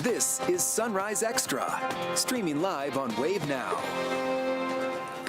This is Sunrise Extra, streaming live on Wave Now.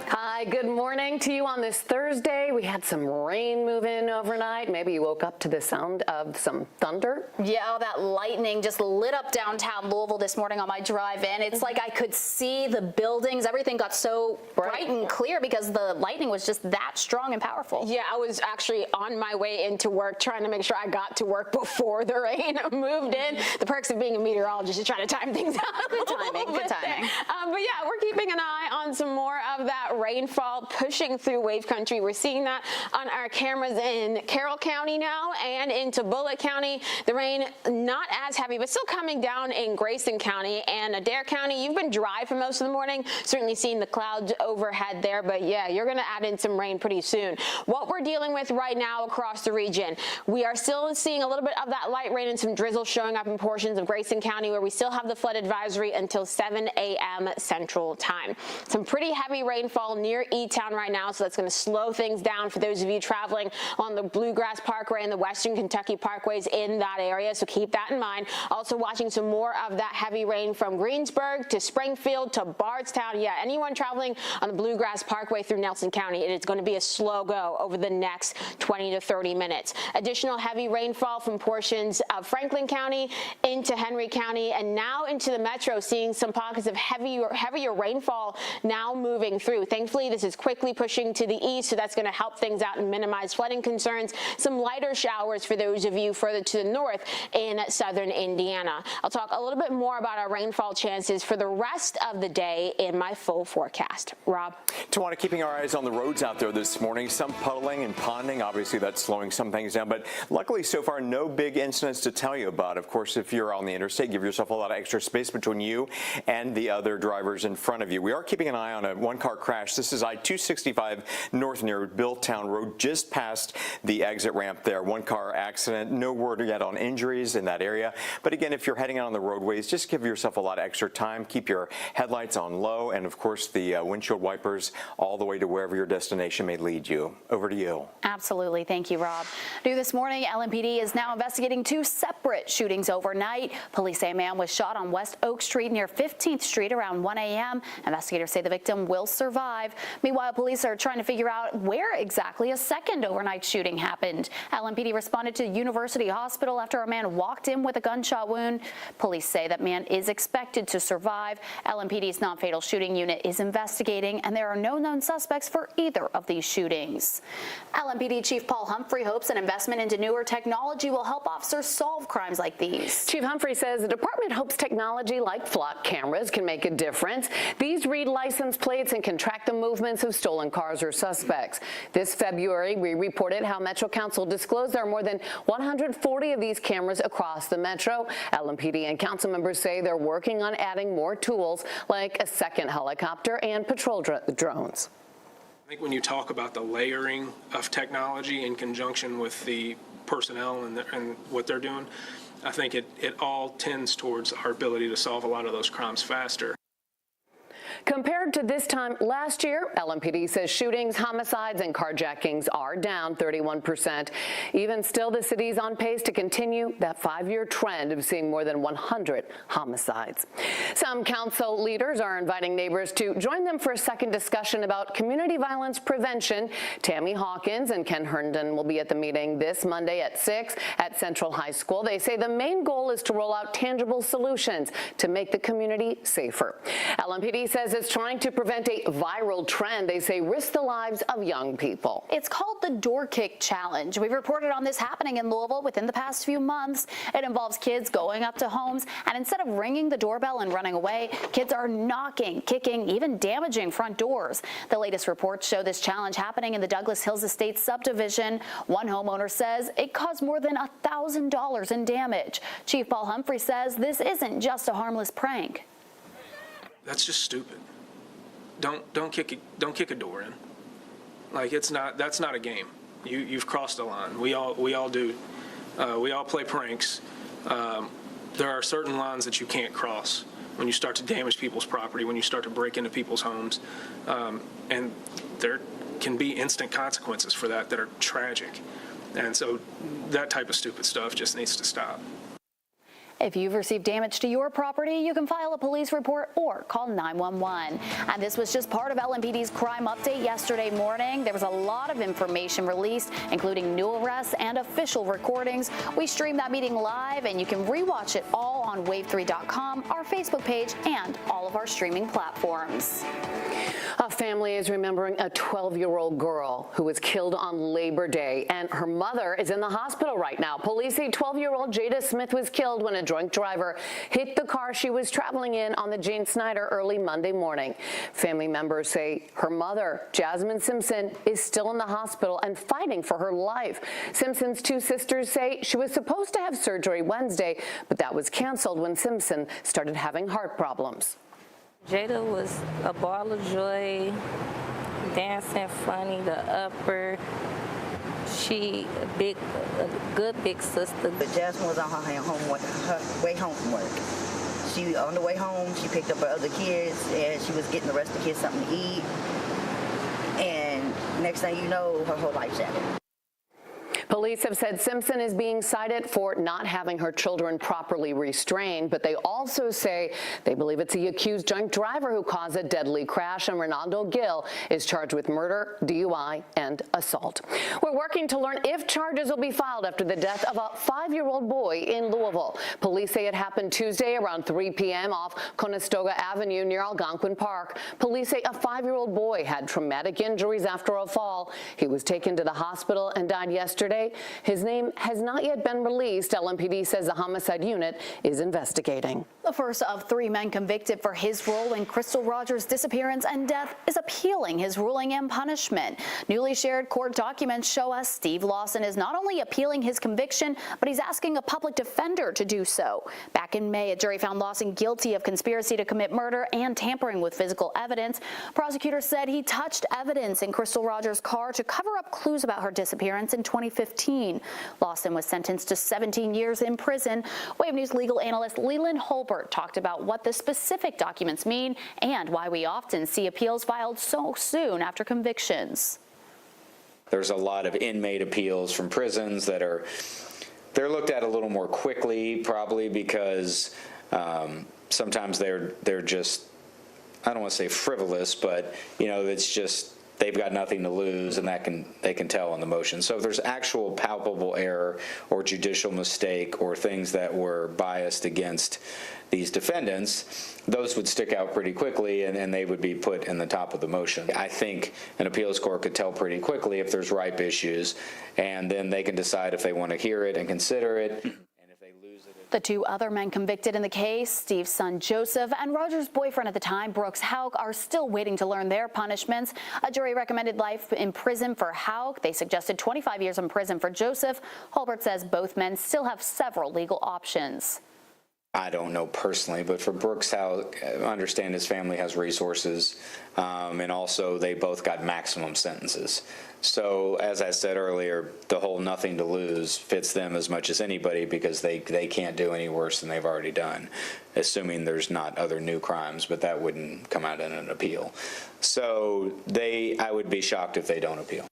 Hi, good morning to you on this Thursday. We had some rain move in overnight. Maybe you woke up to the sound of some thunder. Yeah, that lightning just lit up downtown Louisville this morning on my drive in. It's like I could see the buildings. Everything got so bright and clear because the lightning was just that strong and powerful. Yeah, I was actually on my way into work trying to make sure I got to work before the rain moved in. The perks of being a meteorologist is trying to time things out. Good timing, good timing. But yeah, we're keeping an eye on some more of that rainfall pushing through Wave Country. We're seeing that on our cameras in Carroll County now and into Bullitt County. The rain not as heavy, but still coming down in Grayson County and Adair County. You've been dry for most of the morning, certainly seeing the clouds overhead there, but yeah, you're going to add in some rain pretty soon. What we're dealing with right now across the region, we are still seeing a little bit of that light rain and some drizzle showing up in portions of Grayson County where we still have the flood advisory until 7 a.m. Central Time. Some pretty heavy rainfall near E-Town right now, so that's going to slow things down for those of you traveling on the Bluegrass Parkway and the Western Kentucky Parkways in that area, so keep that in mind. Also watching some more of that heavy rain from Greensburg to Springfield to Bardstown. Yeah, anyone traveling on the Bluegrass Parkway through Nelson County, it is going to be a slow go over the next 20 to 30 minutes. Additional heavy rainfall from portions of Franklin County into Henry County and now into the metro, seeing some pockets of heavier rainfall now moving through. Thankfully, this is quickly pushing to the east, so that's going to help things out and minimize flooding concerns. Some lighter showers for those of you further to the north in southern Indiana. I'll talk a little bit more about our rainfall chances for the rest of the day in my full forecast. Rob? Tawana, keeping our eyes on the roads out there this morning. Some puddling and ponding. Obviously, that's slowing some things down, but luckily so far, no big incidents to tell you about. Of course, if you're on the interstate, give yourself a lot of extra space between you and the other drivers in front of you. We are keeping an eye on a one-car crash. This is I-265 north near Billtown Road, just past the exit ramp there. One-car accident. No word yet on injuries in that area. But again, if you're heading out on the roadways, just give yourself a lot of extra time. Keep your headlights on low and, of course, the windshield wipers all the way to wherever your destination may lead you. Over to you. Absolutely. Thank you, Rob. New this morning, LMPD is now investigating two separate shootings overnight. Police say a man was shot on West Oak Street near 15th Street around 1 a.m. Investigators say the victim will survive. Meanwhile, police are trying to figure out where exactly a second overnight shooting happened. LMPD responded to University Hospital after a man walked in with a gunshot wound. Police say that man is expected to survive. LMPD's non-fatal shooting unit is investigating, and there are no known suspects for either of these shootings. LMPD Chief Paul Humphrey hopes an investment into newer technology will help officers solve crimes like these. Chief Humphrey says the department hopes technology like flock cameras can make a difference. These read license plates and can track the movements of stolen cars or suspects. This February, we reported how Metro Council disclosed there are more than 140 of these cameras across the metro. LMPD and council members say they're working on adding more tools like a second helicopter and patrol drones. I think when you talk about the layering of technology in conjunction with the personnel and what they're doing, I think it all tends towards our ability to solve a lot of those crimes faster. Compared to this time last year, LMPD says shootings, homicides, and carjackings are down 31%. Even still, the city's on pace to continue that 5-year trend of seeing more than 100 homicides. Some council leaders are inviting neighbors to join them for a second discussion about community violence prevention. Tammy Hawkins and Ken Herndon will be at the meeting this Monday at 6 at Central High School. They say the main goal is to roll out tangible solutions to make the community safer. LMPD says it's trying to prevent a viral trend they say risks the lives of young people. It's called the Door Kick Challenge. We've reported on this happening in Louisville within the past few months. It involves kids going up to homes, and instead of ringing the doorbell and running away, kids are knocking, kicking, even damaging front doors. The latest reports show this challenge happening in the Douglas Hills Estates subdivision. One homeowner says it caused more than $1,000 in damage. Chief Paul Humphrey says this isn't just a harmless prank. That's just stupid. Don't kick a door in. Like that's not a game. You've crossed the line. We all do. We all play pranks. There are certain lines that you can't cross when you start to damage people's property, when you start to break into people's homes, and there can be instant consequences for that are tragic. And so that type of stupid stuff just needs to stop. If you've received damage to your property, you can file a police report or call 911. And this was just part of LMPD's crime update yesterday morning. There was a lot of information released, including new arrests and official recordings. We streamed that meeting live, and you can rewatch it all on wave3.com, our Facebook page, and all of our streaming platforms. A family is remembering a 12-year-old girl who was killed on Labor Day, and her mother is in the hospital right now. Police say 12-year-old Jada Smith was killed when a drunk driver hit the car she was traveling in on the Gene Snyder early Monday morning. Family members say her mother, Jasmine Simpson, is still in the hospital and fighting for her life. Simpson's two sisters say she was supposed to have surgery Wednesday, but that was canceled when Simpson started having heart problems. Jada was a ball of joy, dancing funny, the upper. She a good big sister. But Jasmine was on her way home from work. She on the way home, she picked up her other kids, and she was getting the rest of the kids something to eat. And next thing you know, her whole life shattered. Police have said Simpson is being cited for not having her children properly restrained, but they also say they believe it's the accused drunk driver who caused a deadly crash, and Ronaldo Gill is charged with murder, DUI, and assault. We're working to learn if charges will be filed after the death of a 5-year-old boy in Louisville. Police say it happened Tuesday around 3 p.m. off Conestoga Avenue near Algonquin Park. Police say a 5-year-old boy had traumatic injuries after a fall. He was taken to the hospital and died yesterday. His name has not yet been released. LMPD says the homicide unit is investigating. The first of 3 men convicted for his role in Crystal Rogers' disappearance and death is appealing his ruling and punishment. Newly shared court documents show us Steve Lawson is not only appealing his conviction, but he's asking a public defender to do so. Back in May, a jury found Lawson guilty of conspiracy to commit murder and tampering with physical evidence. Prosecutors said he touched evidence in Crystal Rogers' car to cover up clues about her disappearance in 2015. Lawson was sentenced to 17 years in prison. Wave News legal analyst Leland Holbert talked about what the specific documents mean and why we often see appeals filed so soon after convictions. There's a lot of inmate appeals from prisons that they're looked at a little more quickly, probably because sometimes they're just, I don't want to say frivolous, but it's just they've got nothing to lose, and they can tell on the motion. So if there's actual palpable error or judicial mistake or things that were biased against these defendants, those would stick out pretty quickly, and they would be put in the top of the motion. I think an appeals court could tell pretty quickly if there's ripe issues, and then they can decide if they want to hear it and consider it. The 2 other men convicted in the case, Steve's son Joseph and Rogers' boyfriend at the time, Brooks Houck, are still waiting to learn their punishments. A jury recommended life in prison for Houck. They suggested 25 years in prison for Joseph. Holbert says both men still have several legal options. I don't know personally, but for Brooks Houck, I understand his family has resources, and also they both got maximum sentences. So as I said earlier, the whole nothing to lose fits them as much as anybody because they can't do any worse than they've already done, assuming there's not other new crimes, but that wouldn't come out in an appeal. So I would be shocked if they don't appeal.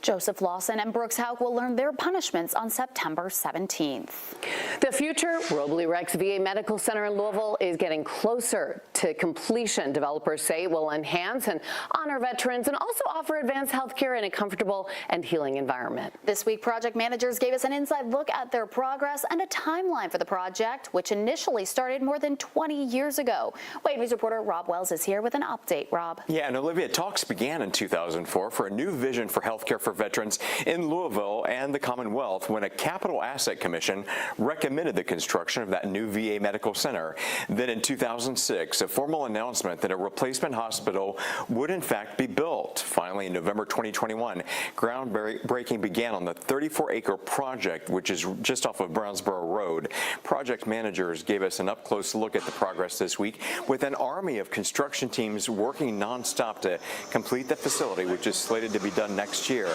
Joseph Lawson and Brooks Houck will learn their punishments on September 17th. The future Robley Rex VA Medical Center in Louisville is getting closer to completion. Developers say it will enhance and honor veterans and also offer advanced health care in a comfortable and healing environment. This week, project managers gave us an inside look at their progress and a timeline for the project, which initially started more than 20 years ago. Wave News reporter Rob Wells is here with an update. Rob. Yeah, and Olivia, talks began in 2004 for a new vision for healthcare for veterans in Louisville and the Commonwealth when a Capital Asset Commission recommended the construction of that new VA medical center. Then in 2006, a formal announcement that a replacement hospital would in fact be built. Finally, in November 2021, groundbreaking began on the 34-acre project, which is just off of Brownsboro Road. Project managers gave us an up-close look at the progress this week with an army of construction teams working nonstop to complete the facility, which is slated to be done next year.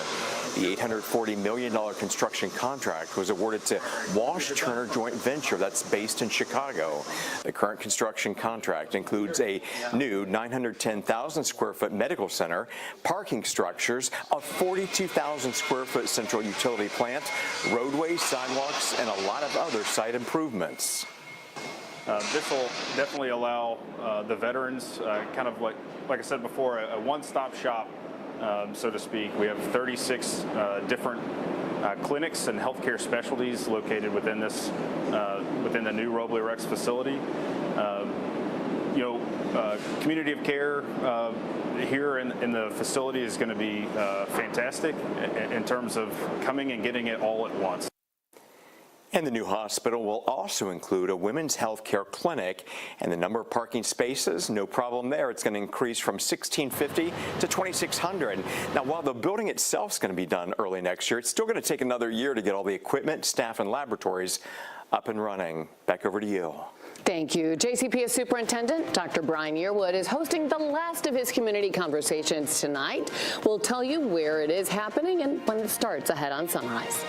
The $840 million construction contract was awarded to Walsh Turner Joint Venture that's based in Chicago. The current construction contract includes a new 910,000 square foot medical center, parking structures, a 42,000 square foot central utility plant, roadways, sidewalks, and a lot of other site improvements. This will definitely allow the veterans, kind of like I said before, a one-stop shop, so to speak. We have 36 different clinics and healthcare specialties located within this, within the new Robley Rex facility. Community of care here in the facility is going to be fantastic in terms of coming and getting it all at once. And the new hospital will also include a women's health care clinic, and the number of parking spaces, no problem there. It's going to increase from 1,650 to 2,600. Now, while the building itself is going to be done early next year, it's still going to take another year to get all the equipment, staff, and laboratories up and running. Back over to you. Thank you. JCPS Superintendent Dr. Brian Yearwood is hosting the last of his community conversations tonight. We'll tell you where it is happening and when it starts ahead on Sunrise.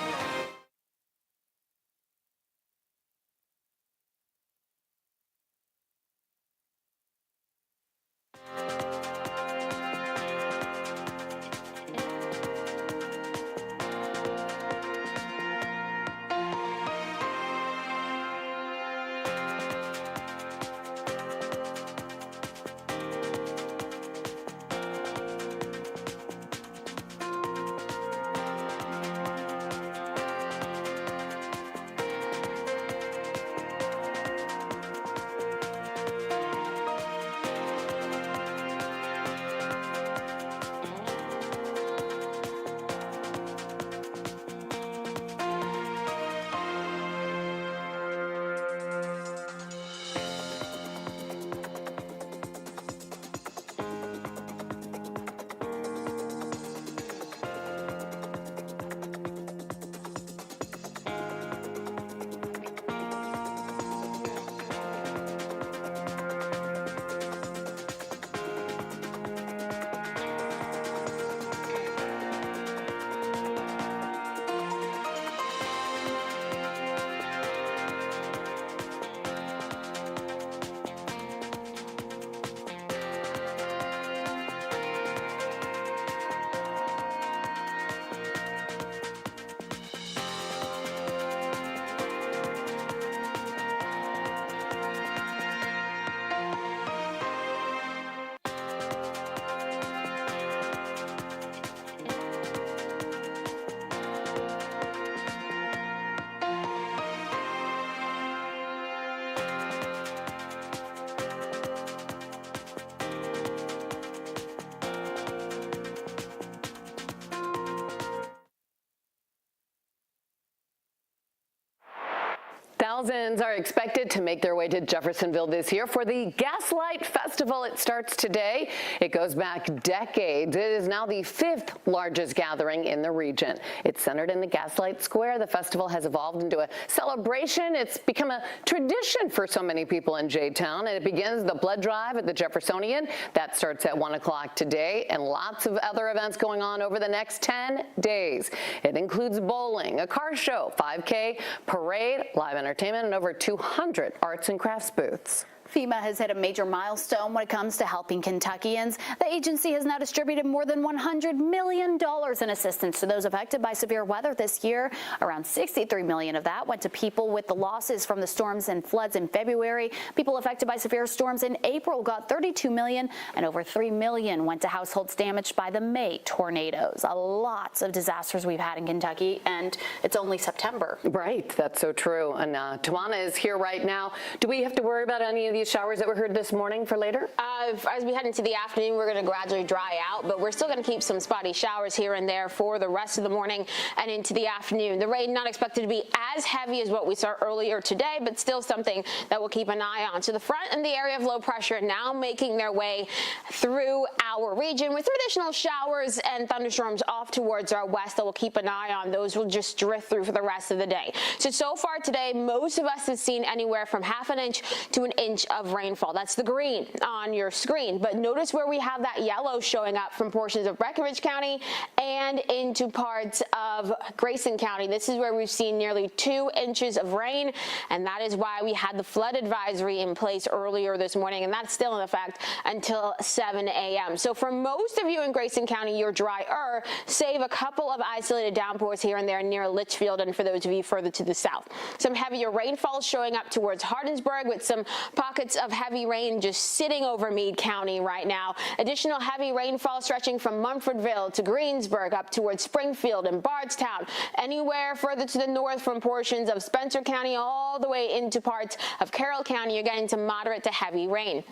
Thousands are expected to make their way to Jeffersonville this year for the Gaslight Festival. It starts today. It goes back decades. It is now the 5th largest gathering in the region. It's centered in the Gaslight Square. The festival has evolved into a celebration. It's become a tradition for so many people in J-Town, and it begins the blood drive at the Jeffersonian. That starts at 1 o'clock today, and lots of other events going on over the next 10 days. It includes bowling, a car show, 5K, parade, live entertainment, and over 200 arts and crafts booths. FEMA has hit a major milestone when it comes to helping Kentuckians. The agency has now distributed more than $100 million in assistance to those affected by severe weather this year. Around $63 million of that went to people with the losses from the storms and floods in February. People affected by severe storms in April got $32 million, and over $3 million went to households damaged by the May tornadoes. Lots of disasters we've had in Kentucky, and it's only September. Right, that's so true. And Tawana is here right now. Do we have to worry about any of these showers that were heard this morning for later? As we head into the afternoon, we're going to gradually dry out, but we're still going to keep some spotty showers here and there for the rest of the morning and into the afternoon. The rain not expected to be as heavy as what we saw earlier today, but still something that we'll keep an eye on. So the front and the area of low pressure now making their way through our region with some additional showers and thunderstorms off towards our west that we'll keep an eye on. Those will just drift through for the rest of the day. So far today, most of us have seen anywhere from ½ inch to 1 inch of rainfall. That's the green on your screen. But notice where we have that yellow showing up from portions of Breckinridge County and into parts of Grayson County. This is where we've seen nearly 2 inches of rain, and that is why we had the flood advisory in place earlier this morning, and that's still in effect until 7 a.m. So for most of you in Grayson County, you're drier, save a couple of isolated downpours here and there near Litchfield, and for those of you further to the south. Some heavier rainfall showing up towards Hardinsburg with some pockets of heavy rain just sitting over Meade County right now. Additional heavy rainfall stretching from Mumfordville to Greensburg up towards Springfield and Bardstown. Anywhere further to the north from portions of Spencer County all the way into parts of Carroll County, you're getting some moderate to heavy rain.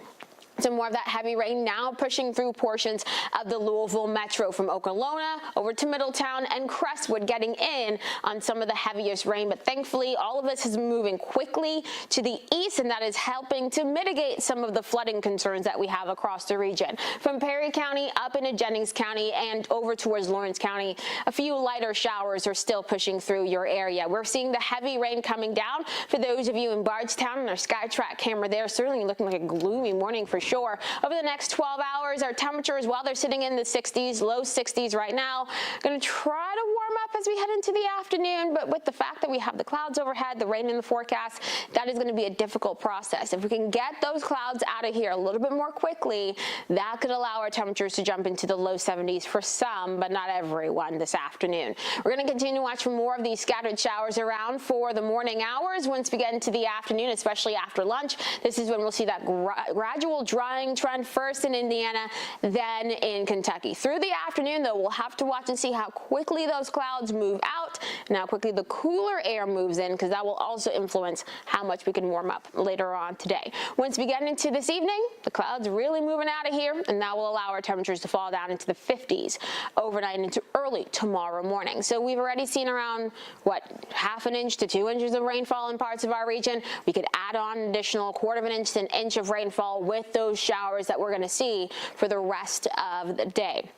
Some more of that heavy rain now pushing through portions of the Louisville metro from Okolona over to Middletown and Crestwood, getting in on some of the heaviest rain. But thankfully, all of this is moving quickly to the east, and that is helping to mitigate some of the flooding concerns that we have across the region. From Perry County up into Jennings County and over towards Lawrence County, a few lighter showers are still pushing through your area. We're seeing the heavy rain coming down for those of you in Bardstown, and our SkyTrack camera there certainly looking like a gloomy morning for sure. Over the next 12 hours, our temperatures, while they're sitting in the 60s, low 60s right now, going to try to warm up as we head into the afternoon, but with the fact that we have the clouds overhead, the rain in the forecast, that is going to be a difficult process. If we can get those clouds out of here a little bit more quickly, that could allow our temperatures to jump into the low 70s for some, but not everyone this afternoon. We're going to continue to watch for more of these scattered showers around for the morning hours. Once we get into the afternoon, especially after lunch, this is when we'll see that gradual drying trend first in Indiana, then in Kentucky. Through the afternoon, though, we'll have to watch and see how quickly those clouds move out and how quickly the cooler air moves in, because that will also influence how much we can warm up later on today. Once we get into this evening, the clouds really moving out of here, and that will allow our temperatures to fall down into the 50s overnight into early tomorrow morning. So we've already seen around, half an inch to 2 inches of rainfall in parts of our region. We could add on an additional quarter of an inch to an inch of rainfall with those showers that we're going to see for the rest of the day.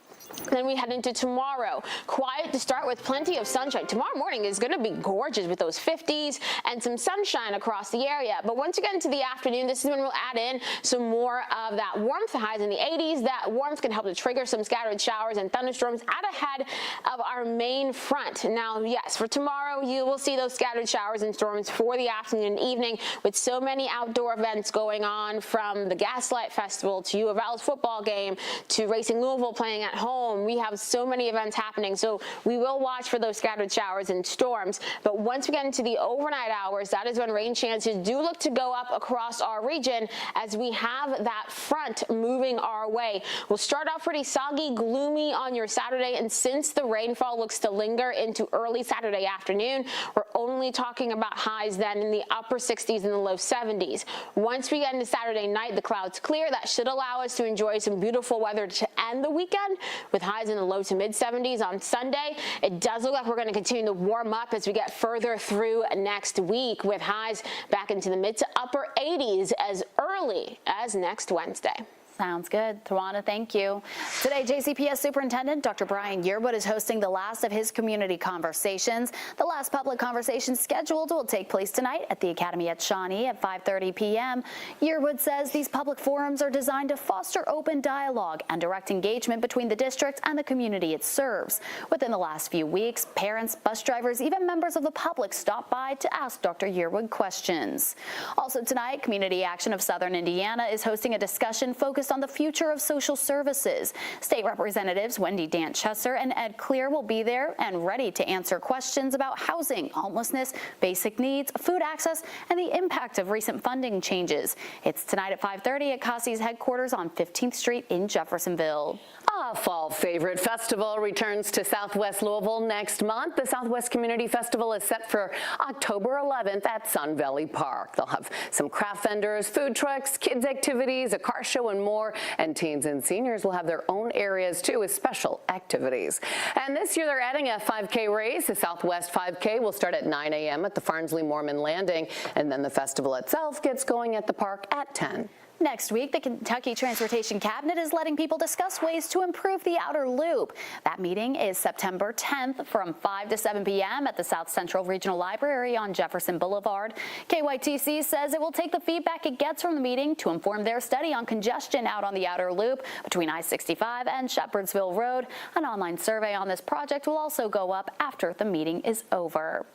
Then we head into tomorrow. Quiet to start with plenty of sunshine. Tomorrow morning is going to be gorgeous with those 50s and some sunshine across the area. But once you get into the afternoon, this is when we'll add in some more of that warmth. Highs in the 80s. That warmth can help to trigger some scattered showers and thunderstorms out ahead of our main front. Now, yes, for tomorrow, you will see those scattered showers and storms for the afternoon and evening with so many outdoor events going on, from the Gaslight Festival to U of L's football game to Racing Louisville playing at home. We have so many events happening, so we will watch for those scattered showers and storms. But once we get into the overnight hours, that is when rain chances do look to go up across our region as we have that front moving our way. We'll start off pretty soggy, gloomy on your Saturday, and since the rainfall looks to linger into early Saturday afternoon, we're only talking about highs then in the upper 60s and the low 70s. Once we get into Saturday night, the clouds clear. That should allow us to enjoy some beautiful weather to end the weekend, with highs in the low to mid 70s on Sunday. It does look like we're going to continue to warm up as we get further through next week, with highs back into the mid to upper 80s as early as next Wednesday. Sounds good. Tawana, thank you. Today, JCPS Superintendent Dr. Brian Yearwood is hosting the last of his community conversations. The last public conversation scheduled will take place tonight at the Academy at Shawnee at 5:30 p.m. Yearwood says these public forums are designed to foster open dialogue and direct engagement between the district and the community it serves. Within the last few weeks, parents, bus drivers, even members of the public stopped by to ask Dr. Yearwood questions. Also tonight, Community Action of Southern Indiana is hosting a discussion focused on the future of social services. State Representatives Wendy Dant-Chesser and Ed Clear will be there and ready to answer questions about housing, homelessness, basic needs, food access, and the impact of recent funding changes. It's tonight at 5:30 at CASI's headquarters on 15th Street in Jeffersonville. A fall favorite festival returns to Southwest Louisville next month. The Southwest Community Festival is set for October 11th at Sun Valley Park. They'll have some craft vendors, food trucks, kids activities, a car show, and more. And teens and seniors will have their own areas too, with special activities. And this year they're adding a 5K race. The Southwest 5K will start at 9 a.m. at the Farnsley Mormon Landing, and then the festival itself gets going at the park at 10. Next week, the Kentucky Transportation Cabinet is letting people discuss ways to improve the outer loop. That meeting is September 10th from 5 to 7 p.m. at the South Central Regional Library on Jefferson Boulevard. KYTC says it will take the feedback it gets from the meeting to inform their study on congestion out on the outer loop between I-65 and Shepherdsville Road. An online survey on this project will also go up after the meeting is over.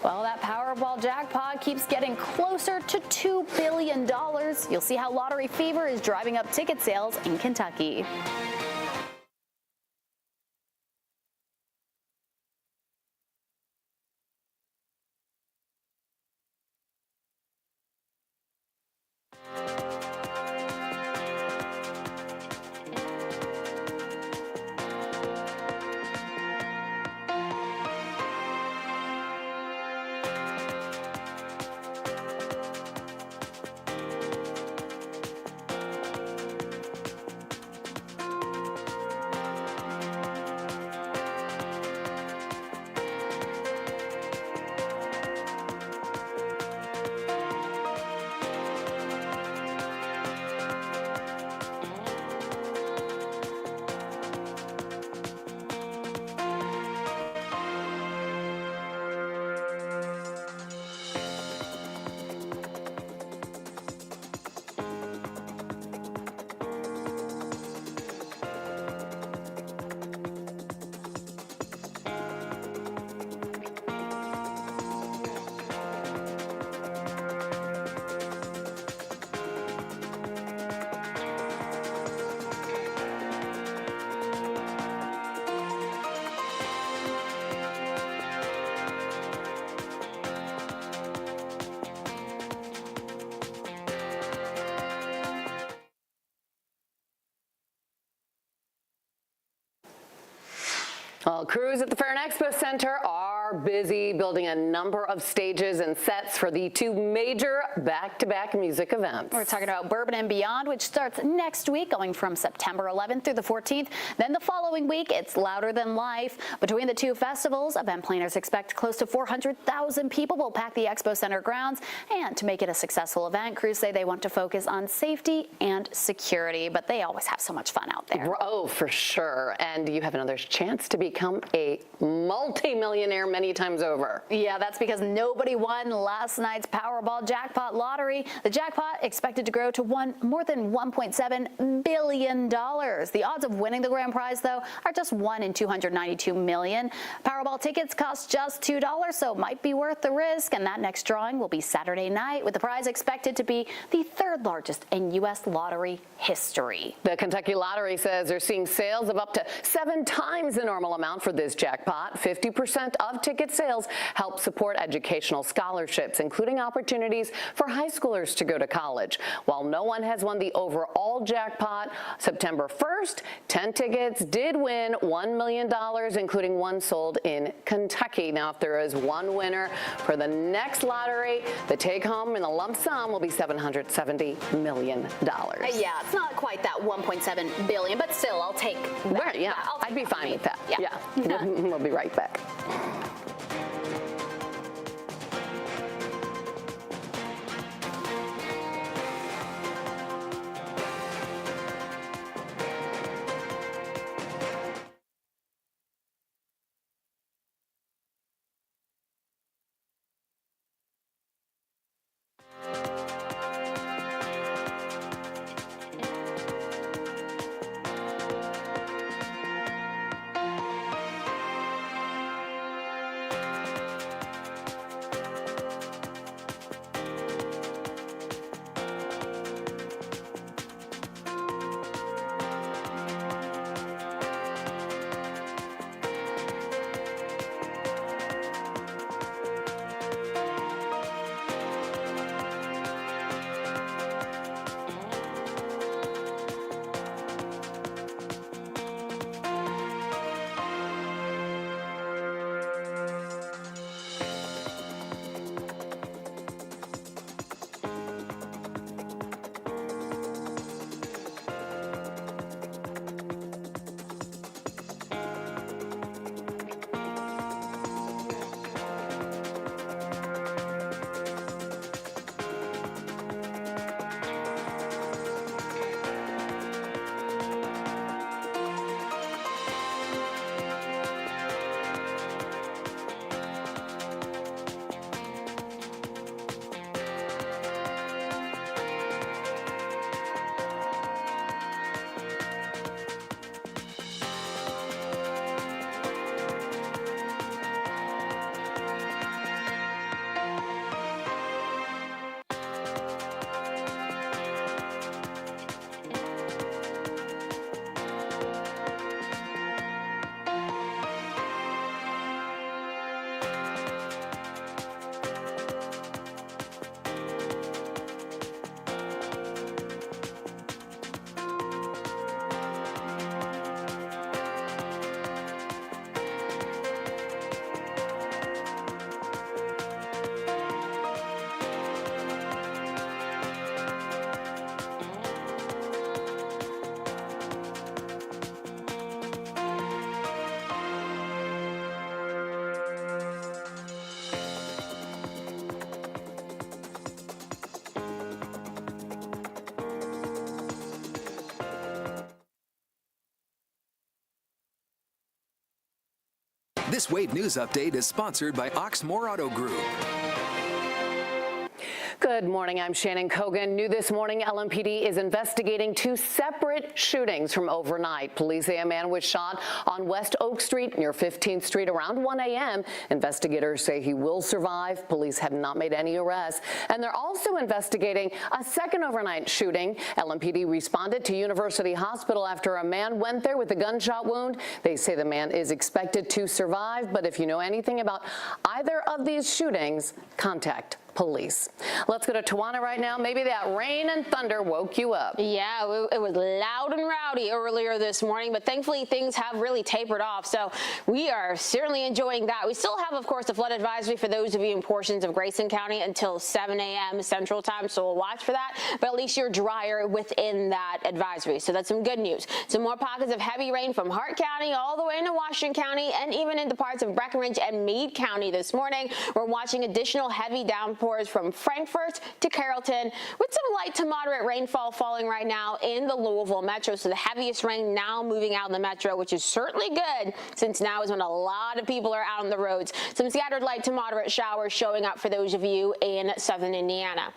Well, that Powerball jackpot keeps getting closer to $2 billion. You'll see how lottery fever is driving up ticket sales in Kentucky. Well, crews at the Fair and Expo Center are busy building a number of stages and sets for the two major back-to-back music events. We're talking about Bourbon and Beyond, which starts next week, going from September 11th through the 14th. Then the following week, it's Louder Than Life. Between the two festivals, event planners expect close to 400,000 people will pack the Expo Center grounds. And to make it a successful event, crews say they want to focus on safety and security, but they always have so much fun out there. Oh, for sure. And you have another chance to become a multi-millionaire many times over. Yeah, that's because nobody won last night's Powerball jackpot lottery. The jackpot expected to grow to more than $1.7 billion. The odds of winning the grand prize, though, are just 1 in 292 million. Powerball tickets cost just $2, so it might be worth the risk. And that next drawing will be Saturday night, with the prize expected to be the third largest in U.S. lottery history. The Kentucky Lottery says they're seeing sales of up to 7 times the normal amount for this jackpot. 50% of ticket sales help support educational scholarships, including opportunities for high schoolers to go to college. While no one has won the overall jackpot, September 1st, 10 tickets did win $1 million, including one sold in Kentucky. Now, if there is one winner for the next lottery, the take-home in a lump sum will be $770 million. Yeah, it's not quite that 1.7 billion, but still, I'll take that. Right, yeah, I'd be fine with that. Yeah. We'll be right back. This Wave News Update is sponsored by Oxmoor Auto Group. Good morning. I'm Shannon Kogan. New this morning, LMPD is investigating 2 separate shootings from overnight. Police say a man was shot on West Oak Street near 15th Street around 1 a.m. Investigators say he will survive. Police have not made any arrests. And they're also investigating a second overnight shooting. LMPD responded to University Hospital after a man went there with a gunshot wound. They say the man is expected to survive. But if you know anything about either of these shootings, contact police. Let's go to Tawana right now. Maybe that rain and thunder woke you up. Yeah, it was loud and rowdy earlier this morning, but thankfully things have really tapered off. So we are certainly enjoying that. We still have, of course, a flood advisory for those of you in portions of Grayson County until 7 a.m. Central Time. So we'll watch for that. But at least you're drier within that advisory. So that's some good news. Some more pockets of heavy rain from Hart County all the way into Washington County and even into parts of Breckenridge and Meade County this morning. We're watching additional heavy downpours from Frankfort to Carrollton with some light to moderate rainfall falling right now in the Louisville metro. So the heaviest rain now moving out in the metro, which is certainly good since now is when a lot of people are out on the roads. Some scattered light to moderate showers showing up for those of you in southern Indiana.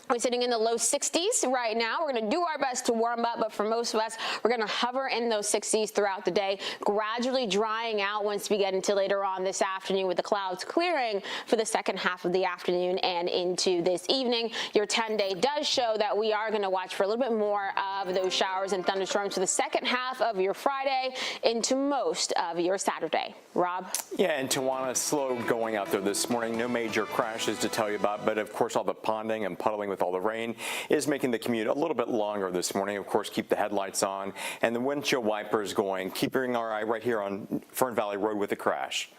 We're sitting in the low 60s right now. We're going to do our best to warm up, but for most of us, we're going to hover in those 60s throughout the day, gradually drying out once we get into later on this afternoon with the clouds clearing for the second half of the afternoon and into this evening. Your 10-day does show that we are going to watch for a little bit more of those showers and thunderstorms for the second half of your Friday into most of your Saturday. Rob? Yeah, and Tawana, slow going out there this morning. No major crashes to tell you about, but of course all the ponding and puddling with all the rain is making the commute a little bit longer this morning. Of course, keep the headlights on and the windshield wipers going, keeping our eye right here on Fern Valley Road with a crash.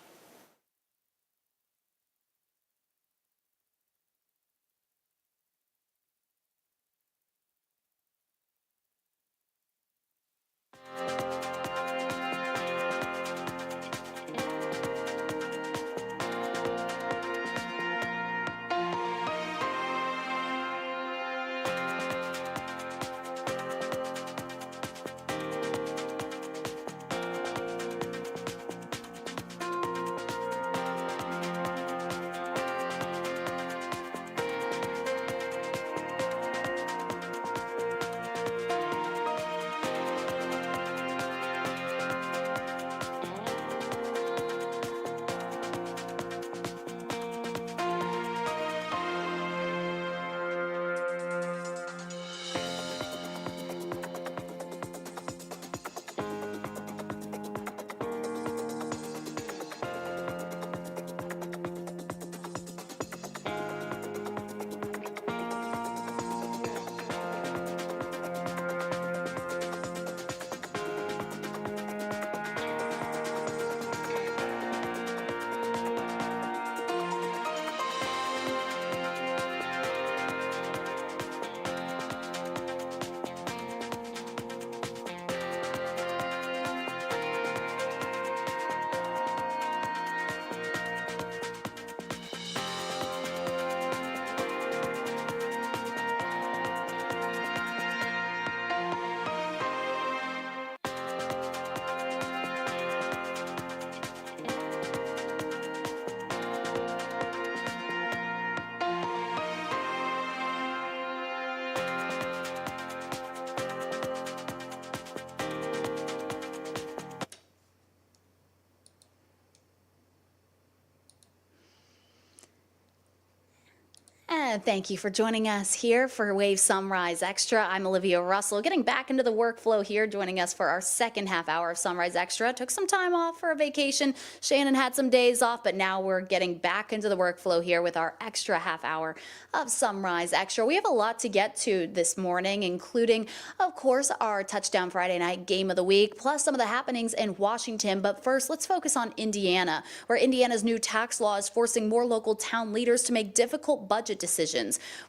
Thank you for joining us here for Wave Sunrise Extra. I'm Olivia Russell, getting back into the workflow here, joining us for our second half hour of Sunrise Extra. Took some time off for a vacation. Shannon had some days off, but now we're getting back into the workflow here with our extra half hour of Sunrise Extra. We have a lot to get to this morning, including, of course, our Touchdown Friday Night Game of the Week, plus some of the happenings in Washington. But first, let's focus on Indiana, where Indiana's new tax law is forcing more local town leaders to make difficult budget decisions.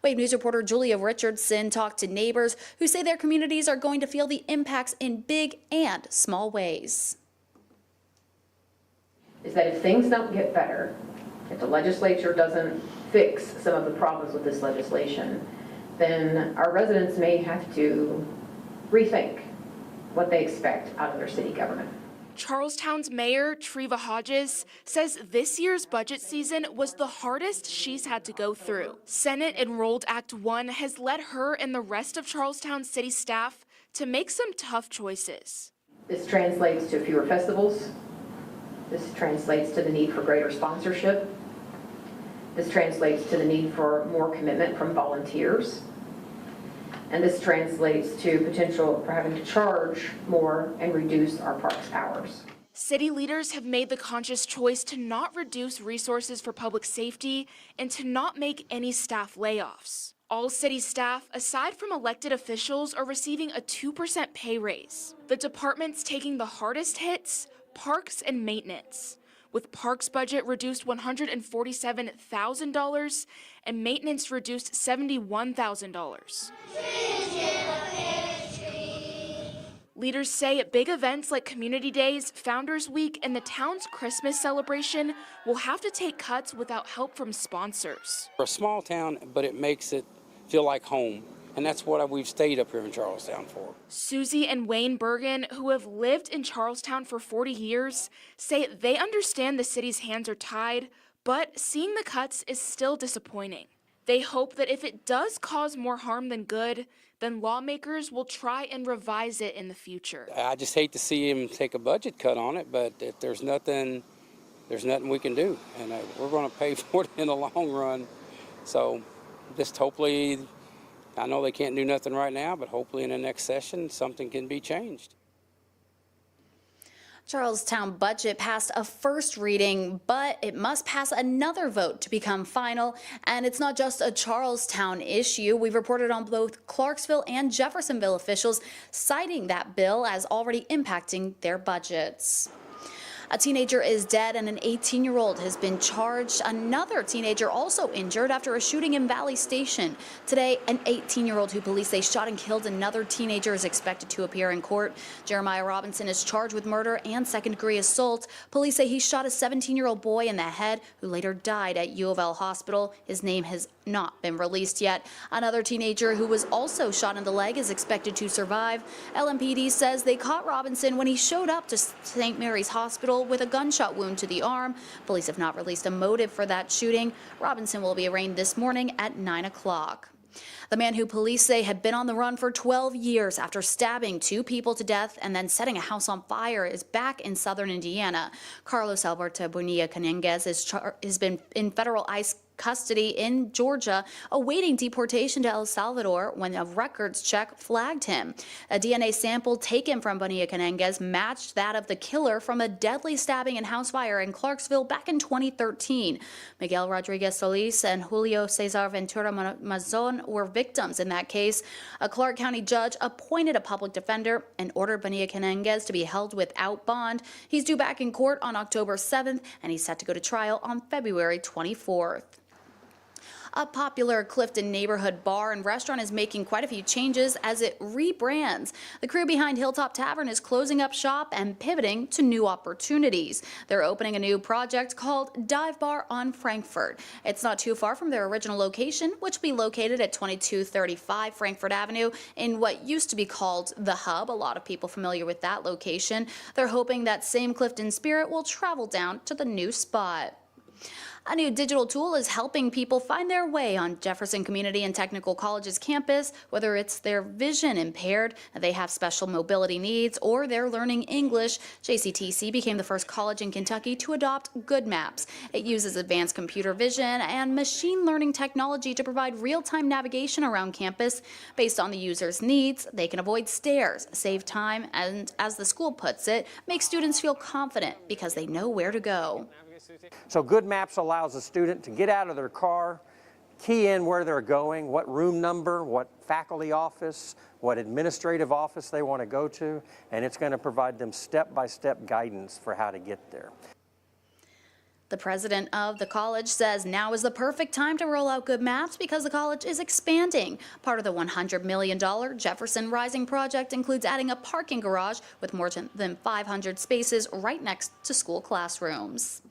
Wave News reporter Julia Richardson talked to neighbors who say their communities are going to feel the impacts in big and small ways. Is that if things don't get better, if the legislature doesn't fix some of the problems with this legislation, then our residents may have to rethink what they expect out of their city government. Charlestown's Mayor, Treva Hodges, says this year's budget season was the hardest she's had to go through. Senate Enrolled Act 1 has led her and the rest of Charlestown city staff to make some tough choices. This translates to fewer festivals. This translates to the need for greater sponsorship. This translates to the need for more commitment from volunteers. And this translates to potential for having to charge more and reduce our parks hours. City leaders have made the conscious choice to not reduce resources for public safety and to not make any staff layoffs. All city staff, aside from elected officials, are receiving a 2% pay raise. The departments taking the hardest hits, parks and maintenance, with parks budget reduced $147,000 and maintenance reduced $71,000. Leaders say at big events like Community Days, Founders Week, and the town's Christmas celebration will have to take cuts without help from sponsors. We're a small town, but it makes it feel like home. And that's what we've stayed up here in Charlestown for. Susie and Wayne Bergen, who have lived in Charlestown for 40 years, say they understand the city's hands are tied, but seeing the cuts is still disappointing. They hope that if it does cause more harm than good, then lawmakers will try and revise it in the future. I just hate to see him take a budget cut on it, but if there's nothing we can do. And we're going to pay for it in the long run. So just hopefully, I know they can't do nothing right now, but hopefully in the next session, something can be changed. Charlestown budget passed a first reading, but it must pass another vote to become final. And it's not just a Charlestown issue. We've reported on both Clarksville and Jeffersonville officials citing that bill as already impacting their budgets. A teenager is dead and an 18-year-old has been charged. Another teenager also injured after a shooting in Valley Station. Today, an 18-year-old who police say shot and killed another teenager is expected to appear in court. Jeremiah Robinson is charged with murder and second-degree assault. Police say he shot a 17-year-old boy in the head who later died at U of L Hospital. His name has not been released yet. Another teenager who was also shot in the leg is expected to survive. LMPD says they caught Robinson when he showed up to St. Mary's Hospital with a gunshot wound to the arm. Police have not released a motive for that shooting. Robinson will be arraigned this morning at 9 o'clock. The man who police say had been on the run for 12 years after stabbing 2 people to death and then setting a house on fire is back in southern Indiana. Carlos Alberto Bonilla Canengues has been in federal ICE custody in Georgia, awaiting deportation to El Salvador when a records check flagged him. A DNA sample taken from Bonilla Canengues matched that of the killer from a deadly stabbing and house fire in Clarksville back in 2013. Miguel Rodriguez Solis and Julio Cesar Ventura Mazon were victims in that case. A Clark County judge appointed a public defender and ordered Bonilla Canengues to be held without bond. He's due back in court on October 7th, and he's set to go to trial on February 24th. A popular Clifton neighborhood bar and restaurant is making quite a few changes as it rebrands. The crew behind Hilltop Tavern is closing up shop and pivoting to new opportunities. They're opening a new project called Dive Bar on Frankfort. It's not too far from their original location, which will be located at 2235 Frankfort Avenue in what used to be called The Hub. A lot of people familiar with that location. They're hoping that same Clifton spirit will travel down to the new spot. A new digital tool is helping people find their way on Jefferson Community and Technical College's campus, whether it's their vision impaired, they have special mobility needs, or they're learning English. JCTC became the first college in Kentucky to adopt Good Maps. It uses advanced computer vision and machine learning technology to provide real-time navigation around campus. Based on the user's needs, they can avoid stairs, save time, and, as the school puts it, make students feel confident because they know where to go. So Good Maps allows a student to get out of their car, key in where they're going, what room number, what faculty office, what administrative office they want to go to, and it's going to provide them step-by-step guidance for how to get there. The president of the college says now is the perfect time to roll out Good Maps because the college is expanding. Part of the $100 million Jefferson Rising project includes adding a parking garage with more than 500 spaces right next to school classrooms.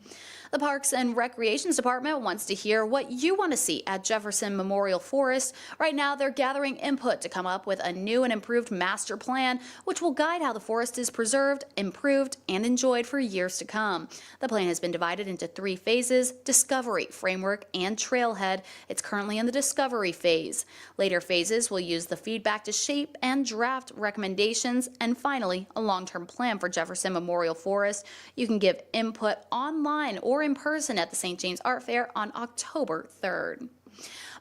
The Parks and Recreations Department wants to hear what you want to see at Jefferson Memorial Forest. Right now, they're gathering input to come up with a new and improved master plan, which will guide how the forest is preserved, improved, and enjoyed for years to come. The plan has been divided into 3 phases: discovery, framework, and trailhead. It's currently in the discovery phase. Later phases will use the feedback to shape and draft recommendations, and finally, a long-term plan for Jefferson Memorial Forest. You can give input online or in person at the St. James Art Fair on October 3rd.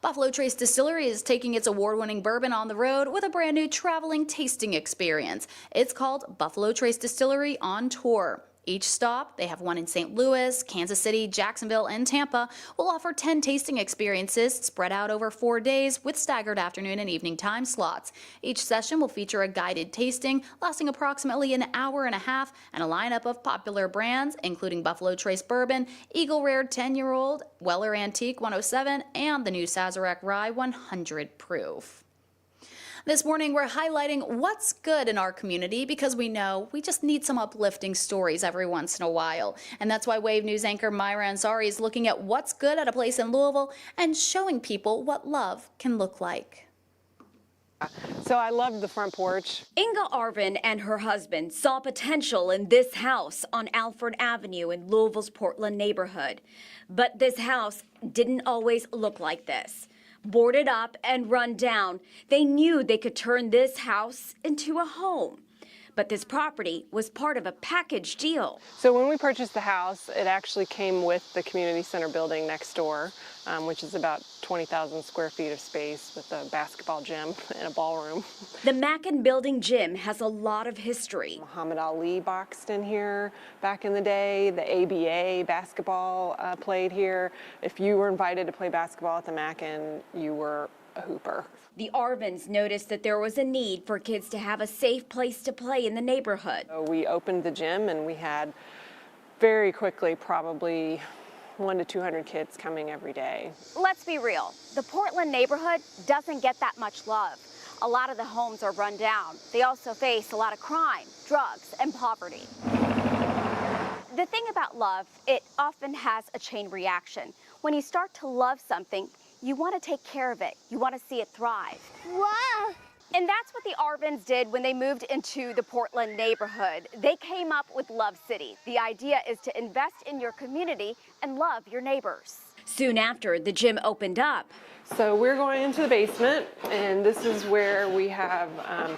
Buffalo Trace Distillery is taking its award-winning bourbon on the road with a brand new traveling tasting experience. It's called Buffalo Trace Distillery on Tour. Each stop, they have one in St. Louis, Kansas City, Jacksonville, and Tampa, will offer 10 tasting experiences spread out over 4 days with staggered afternoon and evening time slots. Each session will feature a guided tasting lasting approximately an hour and a half and a lineup of popular brands, including Buffalo Trace Bourbon, Eagle Rare 10-year-old, Weller Antique 107, and the new Sazerac Rye 100 proof. This morning, we're highlighting what's good in our community because we know we just need some uplifting stories every once in a while. And that's why Wave News anchor Myra Ansari is looking at what's good at a place in Louisville and showing people what love can look like. So I loved the front porch. Inga Arvin and her husband saw potential in this house on Alfred Avenue in Louisville's Portland neighborhood. But this house didn't always look like this. Boarded up and run down, they knew they could turn this house into a home. But this property was part of a package deal. So when we purchased the house, it actually came with the community center building next door, which is about 20,000 square feet of space with a basketball gym and a ballroom. The Mackin Building gym has a lot of history. Muhammad Ali boxed in here back in the day. The ABA basketball played here. If you were invited to play basketball at the Mackin, you were a hooper. The Arvins noticed that there was a need for kids to have a safe place to play in the neighborhood. So we opened the gym and we had very quickly probably 100 to 200 kids coming every day. Let's be real, the Portland neighborhood doesn't get that much love. A lot of the homes are run down. They also face a lot of crime, drugs, and poverty. The thing about love, it often has a chain reaction. When you start to love something, you want to take care of it. You want to see it thrive. Wow. And that's what the Arvins did when they moved into the Portland neighborhood. They came up with Love City. The idea is to invest in your community and love your neighbors. Soon after, the gym opened up. So we're going into the basement, and this is where we have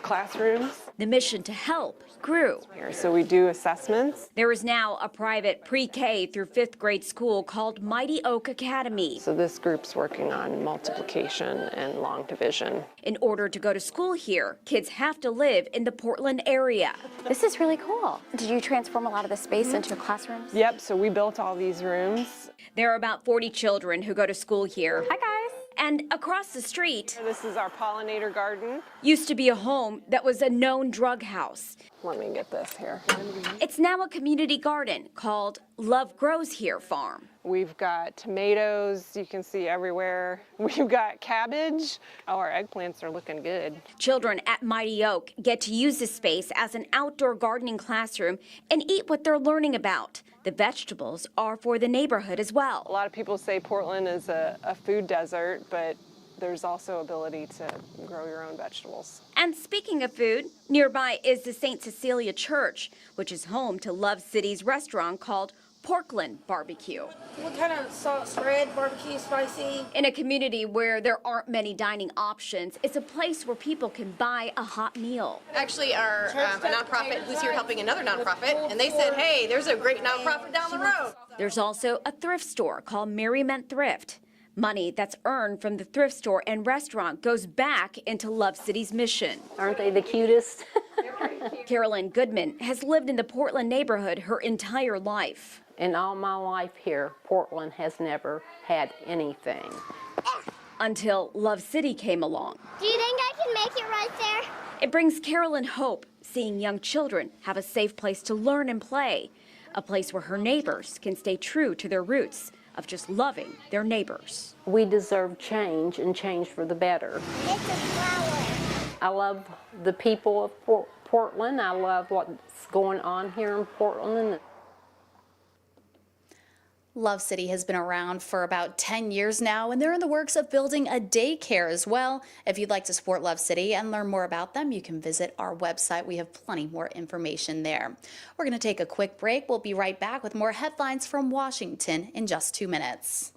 classrooms. The mission to help grew. So we do assessments. There is now a private pre-K through 5th grade school called Mighty Oak Academy. So this group's working on multiplication and long division. In order to go to school here, kids have to live in the Portland area. This is really cool. Did you transform a lot of the space into classrooms? Yep, so we built all these rooms. There are about 40 children who go to school here. Hi, guys. And across the street, this is our pollinator garden. Used to be a home that was a known drug house. Let me get this here. It's now a community garden called Love Grows Here Farm. We've got tomatoes you can see everywhere. We've got cabbage. Oh, our eggplants are looking good. Children at Mighty Oak get to use this space as an outdoor gardening classroom and eat what they're learning about. The vegetables are for the neighborhood as well. A lot of people say Portland is a food desert, but there's also ability to grow your own vegetables. And speaking of food, nearby is the St. Cecilia Church, which is home to Love City's restaurant called Porkland Barbecue. What kind of sauce? Red, barbecue, spicy? In a community where there aren't many dining options, it's a place where people can buy a hot meal. Actually, our a nonprofit who's here helping another nonprofit, and they said, hey, there's a great nonprofit down the road. There's also a thrift store called Merriment Thrift. Money that's earned from the thrift store and restaurant goes back into Love City's mission. Aren't they the cutest? Carolyn Goodman has lived in the Portland neighborhood her entire life. In all my life here, Portland has never had anything. Until Love City came along. Do you think I can make it right there? It brings Carolyn hope, seeing young children have a safe place to learn and play, a place where her neighbors can stay true to their roots of just loving their neighbors. We deserve change, and change for the better. It's a flower. I love the people of Portland. I love what's going on here in Portland. Love City has been around for about 10 years now, and they're in the works of building a daycare as well. If you'd like to support Love City and learn more about them, you can visit our website. We have plenty more information there. We're going to take a quick break. We'll be right back with more headlines from Washington in just 2 minutes.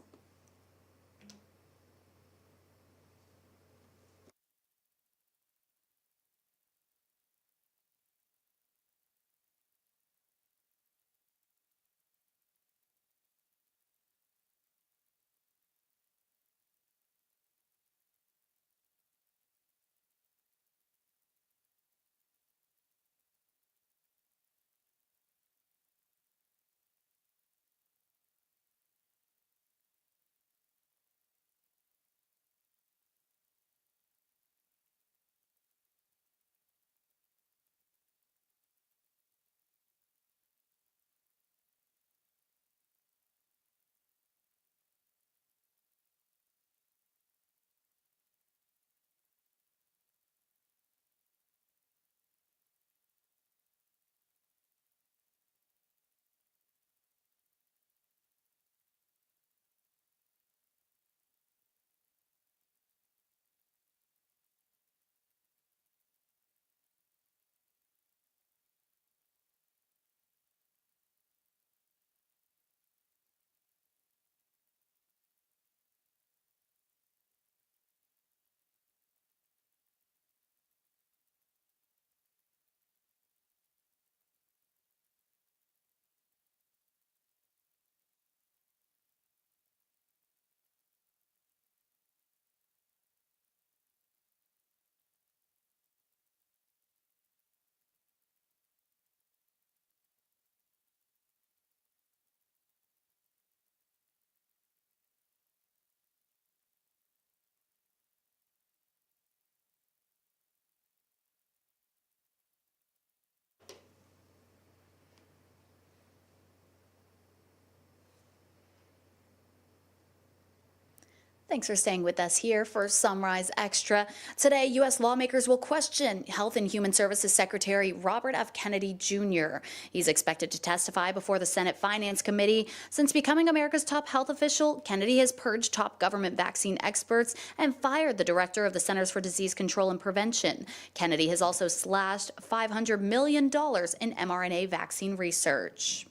Thanks for staying with us here for Sunrise Extra. Today, U.S. lawmakers will question Health and Human Services Secretary Robert F. Kennedy Jr. He's expected to testify before the Senate Finance Committee. Since becoming America's top health official, Kennedy has purged top government vaccine experts and fired the director of the Centers for Disease Control and Prevention. Kennedy has also slashed $500 million in mRNA vaccine research.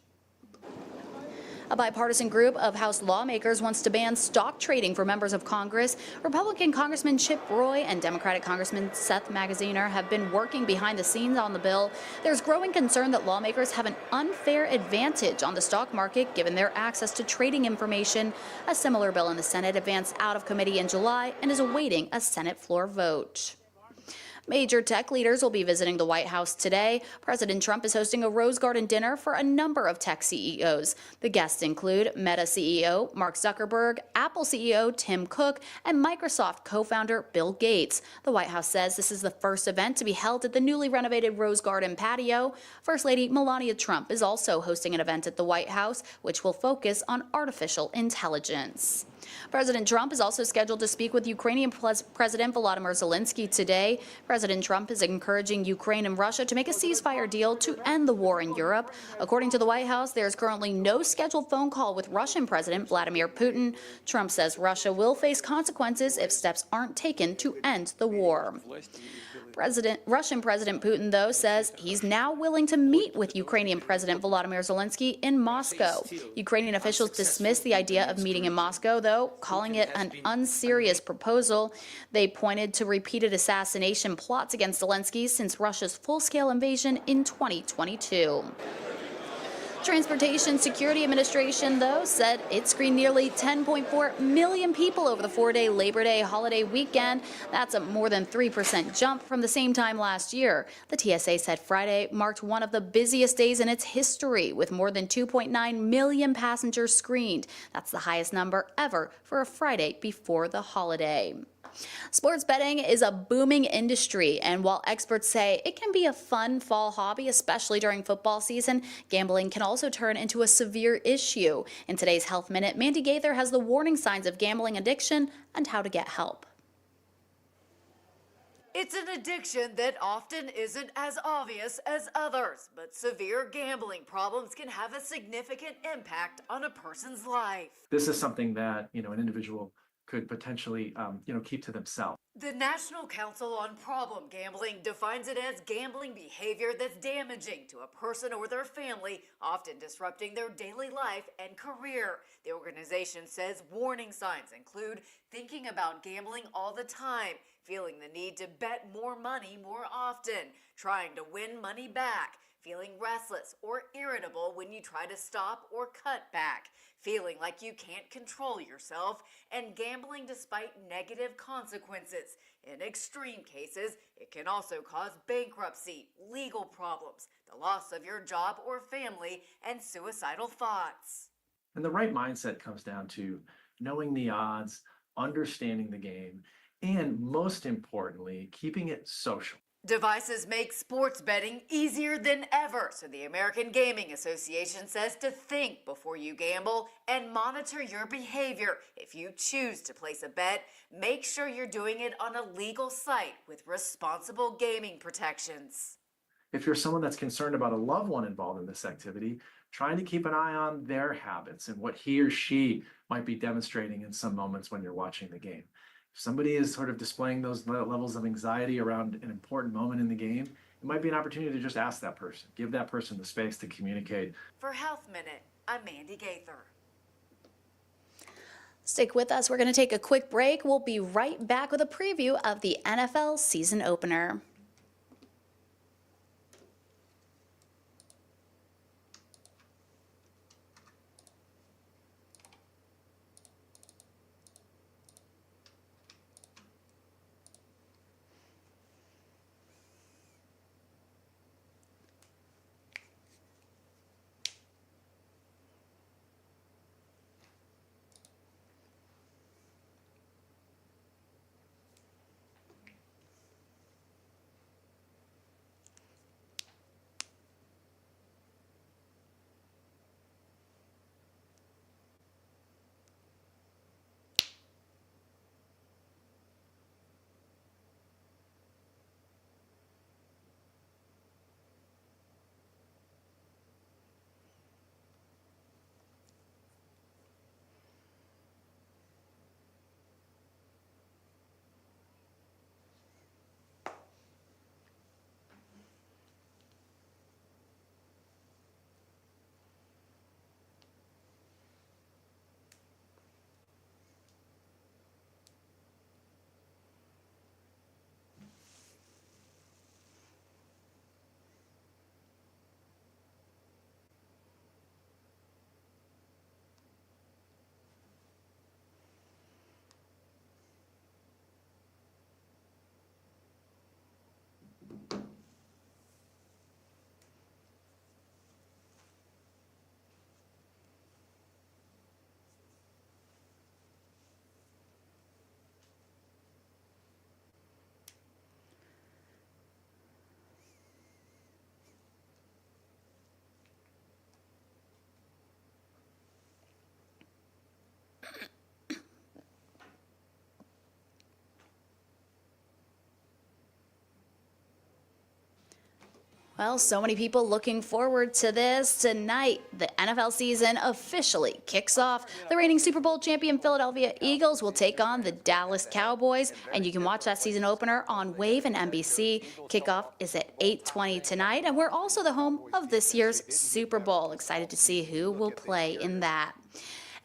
A bipartisan group of House lawmakers wants to ban stock trading for members of Congress. Republican Congressman Chip Roy and Democratic Congressman Seth Magaziner have been working behind the scenes on the bill. There's growing concern that lawmakers have an unfair advantage on the stock market given their access to trading information. A similar bill in the Senate advanced out of committee in July and is awaiting a Senate floor vote. Major tech leaders will be visiting the White House today. President Trump is hosting a Rose Garden dinner for a number of tech CEOs. The guests include Meta CEO Mark Zuckerberg, Apple CEO Tim Cook, and Microsoft co-founder Bill Gates. The White House says this is the first event to be held at the newly renovated Rose Garden patio. First Lady Melania Trump is also hosting an event at the White House, which will focus on artificial intelligence. President Trump is also scheduled to speak with Ukrainian President Volodymyr Zelensky today. President Trump is encouraging Ukraine and Russia to make a ceasefire deal to end the war in Europe. According to the White House, there is currently no scheduled phone call with Russian President Vladimir Putin. Trump says Russia will face consequences if steps aren't taken to end the war. Russian President Putin, though, says he's now willing to meet with Ukrainian President Volodymyr Zelensky in Moscow. Ukrainian officials dismissed the idea of meeting in Moscow, though, calling it an unserious proposal. They pointed to repeated assassination plots against Zelensky since Russia's full-scale invasion in 2022. Transportation Security Administration, though, said it screened nearly 10.4 million people over the four-day Labor Day holiday weekend. That's a more than 3% jump from the same time last year. The TSA said Friday marked one of the busiest days in its history, with more than 2.9 million passengers screened. That's the highest number ever for a Friday before the holiday. Sports betting is a booming industry, and while experts say it can be a fun fall hobby, especially during football season, gambling can also turn into a severe issue. In today's Health Minute, Mandy Gaither has the warning signs of gambling addiction and how to get help. It's an addiction that often isn't as obvious as others, but severe gambling problems can have a significant impact on a person's life. This is something that, an individual could potentially, keep to themselves. The National Council on Problem Gambling defines it as gambling behavior that's damaging to a person or their family, often disrupting their daily life and career. The organization says warning signs include thinking about gambling all the time, feeling the need to bet more money more often, trying to win money back, feeling restless or irritable when you try to stop or cut back, feeling like you can't control yourself, and gambling despite negative consequences. In extreme cases, it can also cause bankruptcy, legal problems, the loss of your job or family, and suicidal thoughts. And the right mindset comes down to knowing the odds, understanding the game, and most importantly, keeping it social. Devices make sports betting easier than ever, so the American Gaming Association says to think before you gamble and monitor your behavior. If you choose to place a bet, make sure you're doing it on a legal site with responsible gaming protections. If you're someone that's concerned about a loved one involved in this activity, trying to keep an eye on their habits and what he or she might be demonstrating in some moments when you're watching the game. If somebody is sort of displaying those levels of anxiety around an important moment in the game, it might be an opportunity to just ask that person, give that person the space to communicate. For Health Minute, I'm Mandy Gaither. Stick with us. We're going to take a quick break. We'll be right back with a preview of the NFL season opener. Well, so many people looking forward to this. Tonight, the NFL season officially kicks off. The reigning Super Bowl champion Philadelphia Eagles will take on the Dallas Cowboys, and you can watch that season opener on Wave and NBC. Kickoff is at 8:20 tonight, and we're also the home of this year's Super Bowl. Excited to see who will play in that.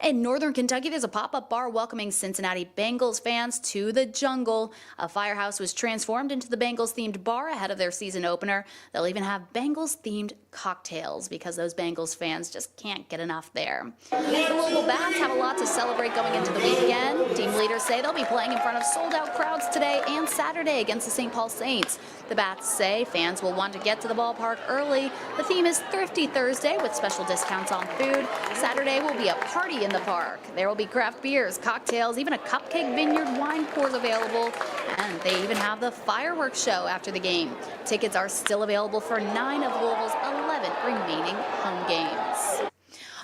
In Northern Kentucky, there's a pop-up bar welcoming Cincinnati Bengals fans to the jungle. A firehouse was transformed into the Bengals-themed bar ahead of their season opener. They'll even have Bengals-themed cocktails because those Bengals fans just can't get enough there. The local Bats have a lot to celebrate going into the weekend. Team leaders say they'll be playing in front of sold-out crowds today and Saturday against the St. Paul Saints. The Bats say fans will want to get to the ballpark early. The theme is Thrifty Thursday with special discounts on food. Saturday will be a party in the park. There will be craft beers, cocktails, even a Cupcake Vineyard wine pours available, and they even have the fireworks show after the game. Tickets are still available for 9 of Louisville's 11 remaining home games.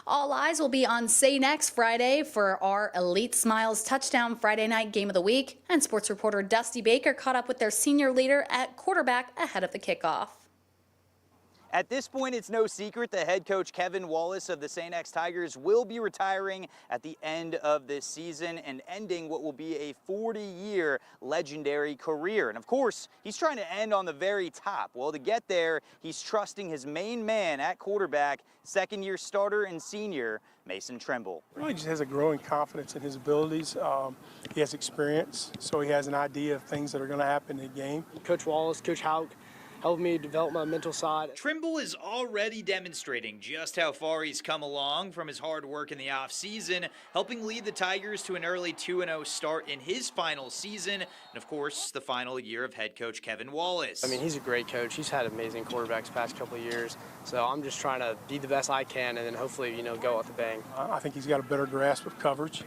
All eyes will be on Say Next Friday for our Elite Smiles Touchdown Friday Night Game of the Week, and sports reporter Dusty Baker caught up with their senior leader at quarterback ahead of the kickoff. At this point, it's no secret that head coach Kevin Wallace of the St. X Tigers will be retiring at the end of this season and ending what will be a 40-year legendary career. And of course, he's trying to end on the very top. Well, to get there, he's trusting his main man at quarterback, second-year starter and senior, Mason Trimble. He just has a growing confidence in his abilities. He has experience, so he has an idea of things that are going to happen in the game. Coach Wallace, Coach Hauk, helped me develop my mental side. Trimble is already demonstrating just how far he's come along from his hard work in the offseason, helping lead the Tigers to an early 2-0 start in his final season, and of course, the final year of head coach Kevin Wallace. I mean, he's a great coach. He's had amazing quarterbacks past couple of years, so I'm just trying to be the best I can and then hopefully, go out the bang. I think he's got a better grasp of coverage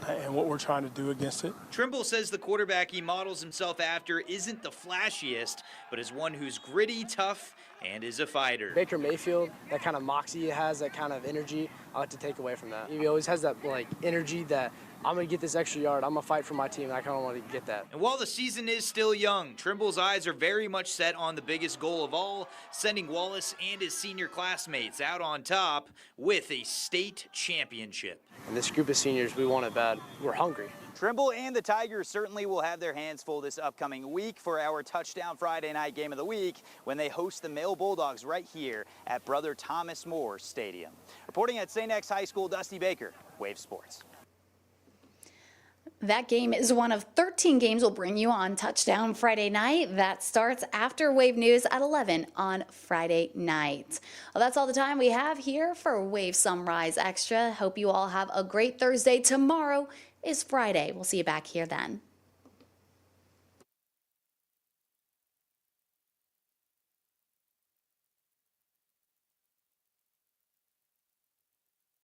and what we're trying to do against it. Trimble says the quarterback he models himself after isn't the flashiest, but is one who's gritty, tough, and is a fighter. Baker Mayfield, that kind of moxie he has, that kind of energy, I like to take away from that. He always has that energy that I'm going to get this extra yard, I'm going to fight for my team, and I kind of want to get that. And while the season is still young, Trimble's eyes are very much set on the biggest goal of all, sending Wallace and his senior classmates out on top with a state championship. And this group of seniors, we want it bad. We're hungry. Trimble and the Tigers certainly will have their hands full this upcoming week for our Touchdown Friday Night Game of the Week when they host the Male Bulldogs right here at Brother Thomas More Stadium. Reporting at St. X High School, Dusty Baker, Wave Sports. That game is one of 13 games we'll bring you on Touchdown Friday night. That starts after Wave News at 11 on Friday night. Well, that's all the time we have here for Wave Sunrise Extra. Hope you all have a great Thursday. Tomorrow is Friday. We'll see you back here then.